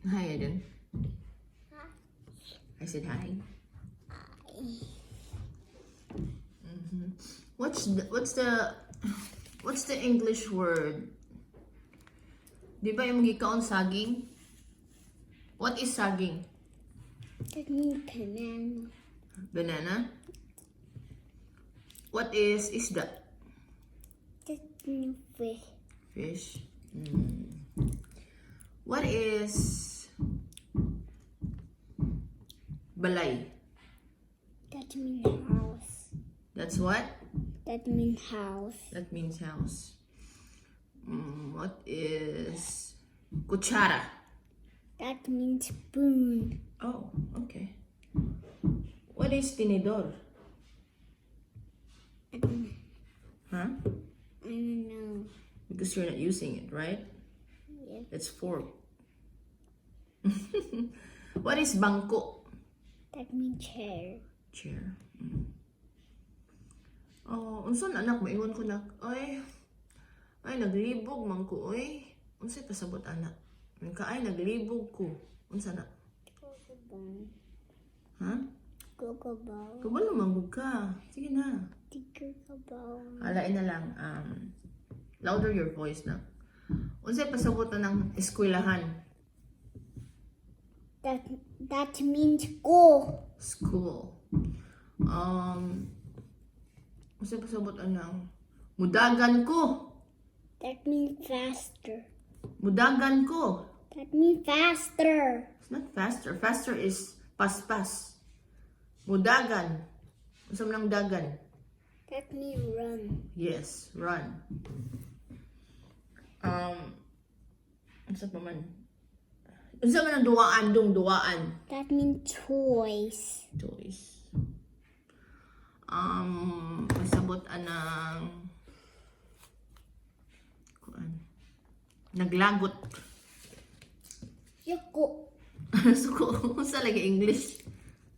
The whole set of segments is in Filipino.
Hi, Aiden. I said hi. What's the English word? Di ba yung gikaon saging? What is saging? That means banana. Banana. What is isda? That means fish. Fish. What is balay? That means house. That's what? That means house. That means house. What is kutsara? That means spoon. Oh, okay. What is tinidor? Huh? I don't know. Because you're not using it, right? Yeah. It's fork. What is bangko? That means chair. Chair. Oh, unsan anak maingon ko nak? Ay, naglibog man ko oy. Unsay pasabot anak? Ay naglibog ko. Unsa na? Kukubang. Ha? Kukubang. Kabalo manggug ka. Sige na. Kukubang. Halain na lang. Louder your voice na. Unsay pasabot na ng eskwelahan? That means go. School. Unsay pasabot anang mudagan ko. That means faster. Mudagan ko. That means faster. It's not faster. Faster is pas-pas. Mudagan. Unsa man ang dagan? That means run. Yes, run. Unsa pa man? Unsa man ang duwaan dong duwaan? That means toys. Toys. Pasabot anang kuan. Naglagot. Yuko. Suko. Unsa lagi English?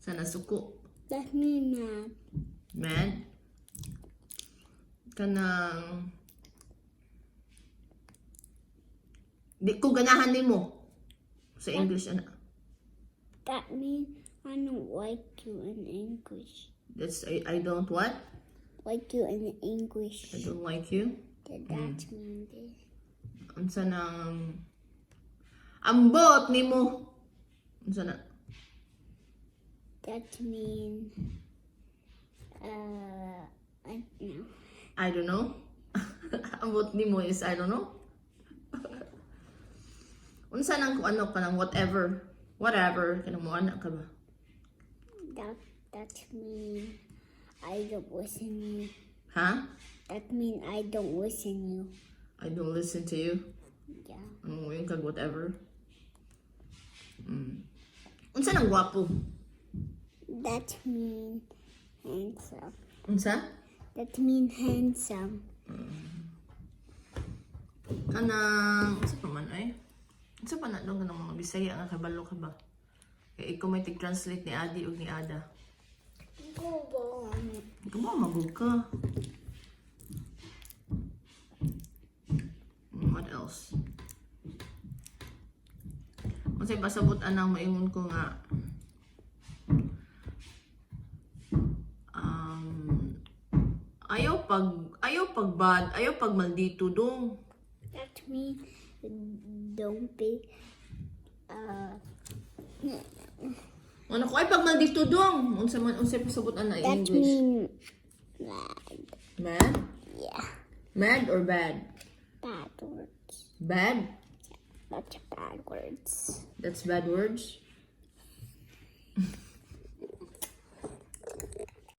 Sana suko. That means mad. Mad. Kanang di ko ganahan nimo sa English ana. That means I don't like you in English. That's I don't what? Like you in English. I don't like you. That means it. Unsa nang ambot nimo? Unsa na? That means I don't know. I don't know. Ambot nimo is I don't know. Unsa nang kung ano kanang whatever. Whatever kanang mo ana ka ba? That means I don't listen you. Ha? That means I don't listen you. I don't listen to you. Yeah. Yung kag whatever. Unsa nang gwapo? That means handsome. Unsa? That means handsome. Kanang unsa pa man ay? Unsa pa na dong kanang mga Bisaya nga kabalo ka ba? Kay ikaw may tig-translate ni Adi ug ni Ada. Ikaw mo magug ka. What else? Unsay pasabot anang maingon ko nga ayaw pag maldito dong. That means don't be Ano ko ay pag maldito dong. Unsay pasabot ana in that English? means bad. Mad? Yeah. Mad or bad? Bad words. Bad? That's bad words. That's bad words?